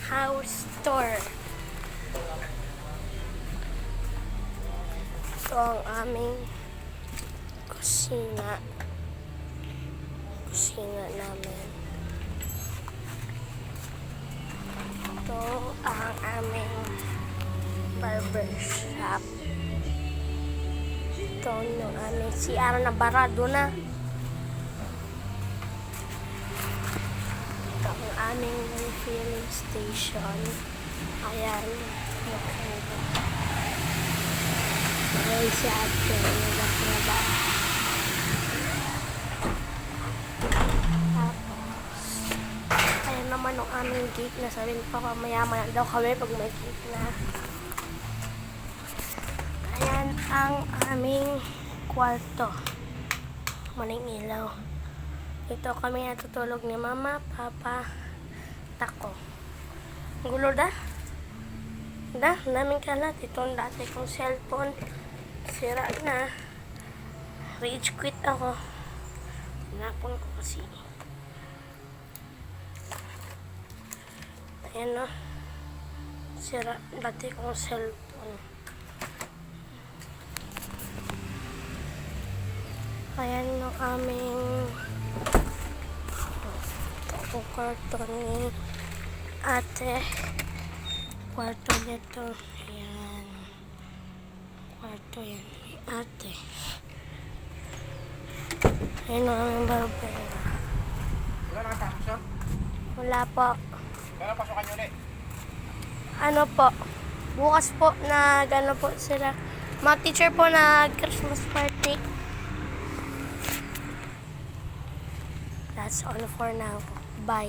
house tour. Ito ang aming kusina. Kusina namin. Ito ang aming barbershop. Ito yung aming CR na barado na. Ito ang aming refilling station. Ayan. Ayan si ate. Nagkatrabaho. Ayan naman ang aming gate na sabihin pa mayaman daw kami pag may gate na. Ayan ang aming kwarto. Maling ilaw. Dito kami natutulog ni mama, papa, tako. Gulo da? Namin kalat. Itong dati kong cellphone. Sira na. Rage quit ako. Tinapon ko kasi. Ayan o. Sira dati kong cellphone. Ayan yung aming kwarto ni ate. Kwarto nito. Ayan. Kwarto yan ni ate. Ayan ang aming barbera. Wala nakatapos yun? Wala po. Kailan pasukan nyo ulit? Ano po? Bukas po na gano'n po sila. Mga teacher po na Christmas party. That's all for now. Bye.